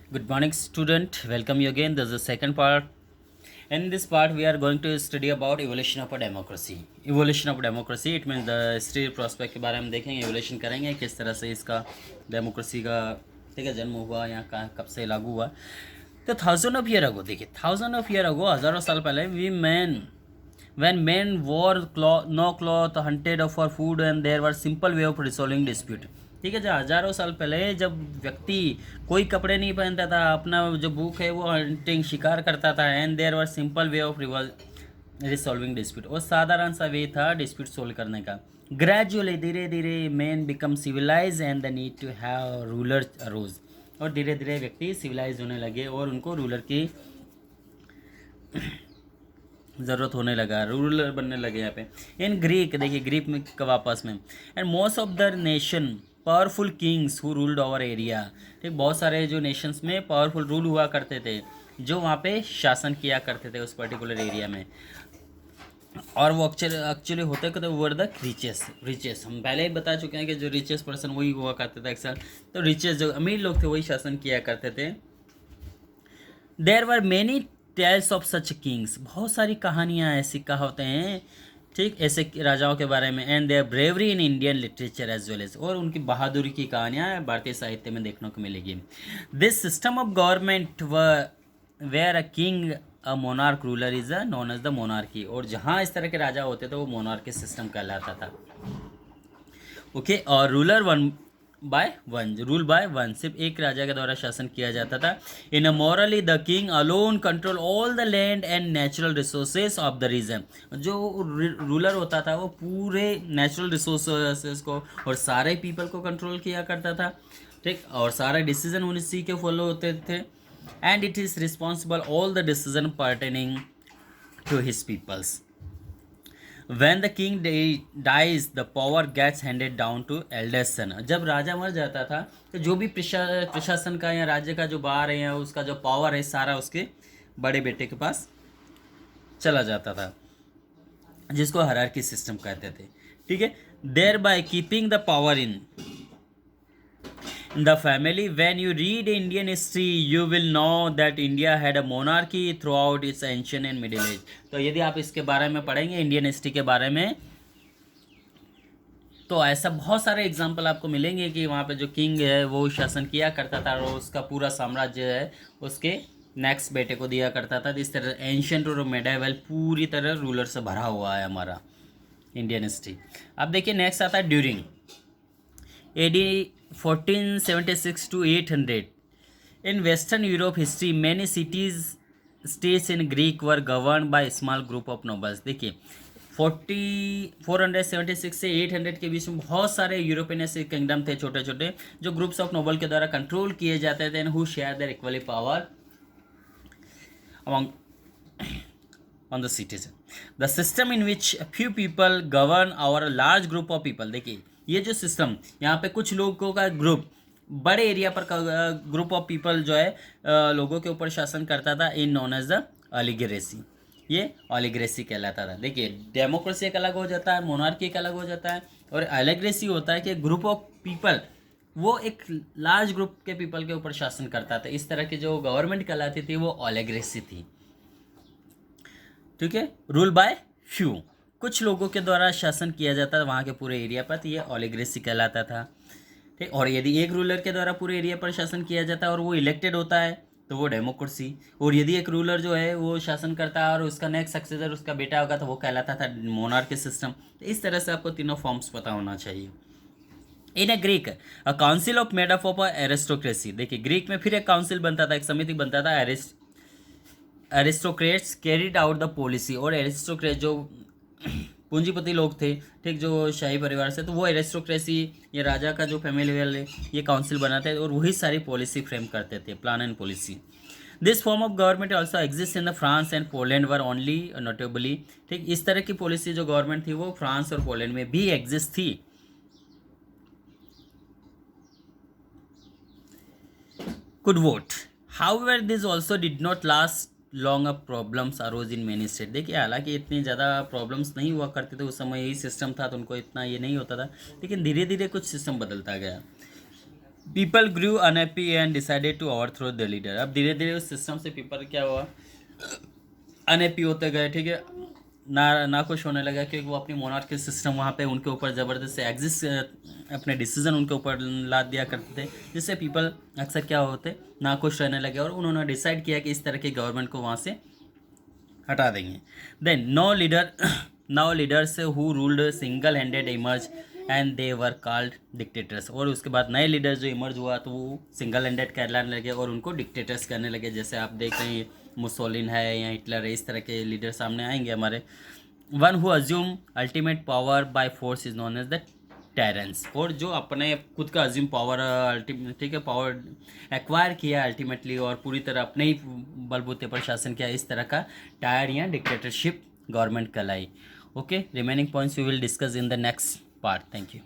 Good morning, student. Welcome you again. This is the second part. In this part, we are going to study about evolution of a democracy. Evolution of democracy, it means the history prospect के बारे में देखेंगे, evolution करेंगे किस तरह से इसका democracy का ठीक है जन्म हुआ या कब से लागू हुआ. तो थाउजेंड ऑफ ईयर अगो देखिए, थाउजेंड ऑफ ईयर अगो हज़ारों साल पहले we man when men wore no cloth hunted for food and there were simple way of resolving dispute. ठीक है, जो हज़ारों साल पहले जब व्यक्ति कोई कपड़े नहीं पहनता था, अपना जो भूख है वो हंटिंग शिकार करता था, and there were simple way of resolving dispute, और साधारण सा वे था डिस्प्यूट सोल्व करने का. ग्रेजुअली धीरे धीरे man become civilise and the need to have ruler arose, और धीरे धीरे व्यक्ति सिविलाइज होने लगे और उनको रूलर की ज़रूरत होने लगा, रूलर बनने लगे यहाँ पे. इन ग्रीक देखिए, ग्रीक में वापस में, and most of the nation powerful Kings who ruled over area. ठीक, बहुत सारे जो नेशंस में पावरफुल रूल हुआ करते थे, जो वहाँ पे शासन किया करते थे उस पर्टिकुलर एरिया में, और वो एक्चुअली होते तो वो द रिचेस्ट. हम पहले ही बता चुके हैं कि जो रिचेस्ट पर्सन वही हुआ करते थे अक्सर, तो रिचेस्ट जो अमीर लोग थे वही शासन किया करते थे. There were many tales of such kings, बहुत सारी कहानियाँ ऐसी कहावतें हैं ठीक ऐसे राजाओं के बारे में, and their bravery in Indian literature as well as, और उनकी बहादुरी की कहानियाँ भारतीय साहित्य में देखने को मिलेगी. This system of government where a king a monarch ruler is a known as the monarchy, और जहाँ इस तरह के राजा होते थे वो मोनार्की सिस्टम कहलाता था. ओके, और ruler one by one, rule by one, सिर्फ एक राजा के द्वारा शासन किया जाता था. In a monarchy the king alone control all the land and natural resources of the region. जो रूलर होता था वो पूरे नेचुरल रिसोर्सेज को और सारे पीपल को कंट्रोल किया करता था. ठीक, और सारे डिसीजन उसी के फॉलो होते थे, and it is responsible all the decision pertaining to his peoples. When the king dies, the power gets handed down to eldest son. जब राजा मर जाता था तो जो भी प्रशासन का या राज्य का जो बार है या उसका जो पावर है सारा उसके बड़े बेटे के पास चला जाता था, जिसको हायरार्की सिस्टम कहते थे. ठीक है, there by keeping the power in the family. When you read Indian history, you will know that India had a monarchy throughout its ancient and middle age. तो यदि आप इसके बारे में पढ़ेंगे इंडियन हिस्ट्री के बारे में, तो ऐसा बहुत सारे एग्जाम्पल आपको मिलेंगे कि वहाँ पे जो किंग है वो शासन किया करता था और उसका पूरा साम्राज्य है उसके नेक्स्ट बेटे को दिया करता था. इस तरह एंशियंट और मेडाइवल पूरी तरह रूलर से भरा हुआ है हमारा इंडियन हिस्ट्री. अब देखिए नेक्स्ट आता है during AD 1476 to 800. In Western Europe history, many cities, states in Greek were governed by a small group of nobles. देखिए 476 से 800 के बीच में बहुत सारे यूरोपियन ऐसे किंगडम थे छोटे छोटे जो ग्रुप्स ऑफ नोबल के द्वारा कंट्रोल किए जाते थे, who share their equally power among on the citizen. The system in which a few people govern over a large group of people. देखिए ये जो सिस्टम यहाँ पे कुछ लोगों का ग्रुप बड़े एरिया पर ग्रुप ऑफ पीपल जो है लोगों के ऊपर शासन करता था, इन नोन एज द ऑलिगरेसी. ये ऑलिगरेसी कहलाता था. देखिए डेमोक्रेसी एक अलग हो जाता है, मोनार्की एक अलग हो जाता है, और ऑलिगरेसी होता है कि ग्रुप ऑफ पीपल वो एक लार्ज ग्रुप के पीपल के ऊपर शासन करता था. इस तरह की जो गवर्नमेंट कहलाती थी वो ऑलिगरेसी थी. ठीक है, रूल बाय फ्यू, कुछ लोगों के द्वारा शासन किया जाता था वहाँ के पूरे एरिया पर, तो ये ऑलिगरेसी कहलाता था. ठीक, और यदि एक रूलर के द्वारा पूरे एरिया पर शासन किया जाता है और वो इलेक्टेड होता है तो वो डेमोक्रेसी, और यदि एक रूलर जो है वो शासन करता है और उसका नेक्स्ट सक्सेसर उसका बेटा होगा तो वो कहलाता था मोनार्की सिस्टम. तो इस तरह से आपको तीनों फॉर्म्स पता होना चाहिए. In a Greek a council of made up of aristocracy. देखिए ग्रीक में फिर एक काउंसिल बनता था, एक समिति बनता था, aristocrats carried out the policy. और एरिस्टोक्रेट जो पूंजीपति लोग थे, ठीक, जो शाही परिवार से, तो वो एरिस्टोक्रेसी ये राजा का जो फैमिली वाले ये काउंसिल बनाते थे और वही सारी पॉलिसी फ्रेम करते थे, plan and policy. This form of government also exist in the France and Poland were only notably. ठीक, इस तरह की पॉलिसी जो गवर्नमेंट थी वो फ्रांस और पोलैंड में भी एग्जिस्ट थी. Could vote, however this also did not last long up problems arose in many state. देखिए हालांकि इतनी ज़्यादा प्रॉब्लम्स नहीं हुआ करते थे उस समय, यही सिस्टम था तो उनको इतना ये नहीं होता था, लेकिन धीरे धीरे कुछ सिस्टम बदलता गया. People grew unhappy and decided to overthrow the leader. अब धीरे धीरे उस सिस्टम से पीपल क्या हुआ, अनहैप्पी होते गए, ठीक है, ना खुश होने लगा, क्योंकि वो अपनी मोनार्की सिस्टम वहाँ पे उनके ऊपर ज़बरदस्त एग्जिस्ट, अपने डिसीजन उनके ऊपर लाद दिया करते थे, जिससे पीपल अक्सर क्या होते ना खुश रहने लगे, और उन्होंने डिसाइड किया कि इस तरह की गवर्नमेंट को वहाँ से हटा देंगे। Then now leaders who ruled single handed emerge and they were called dictators. और उसके बाद नए लीडर्स जो इमर्ज हुआ तो वो सिंगल हैंडेड कहलाने लगे और उनको डिक्टेटर्स कहने लगे। जैसे आप देख रहे हैं मुसोलिन है या हिटलर है, इस तरह के लीडर सामने आएंगे हमारे। One who assume ultimate power by force is known as the tyrants. और जो अपने खुद का अज्यूम पावर ठीक है, पावर एक्वायर किया अल्टीमेटली और पूरी तरह अपने ही बलबूते पर शासन किया, इस तरह का टायर या डिक्टेटरशिप गवर्नमेंट कहलाई। Okay, remaining points we will discuss in the next part. Thank you.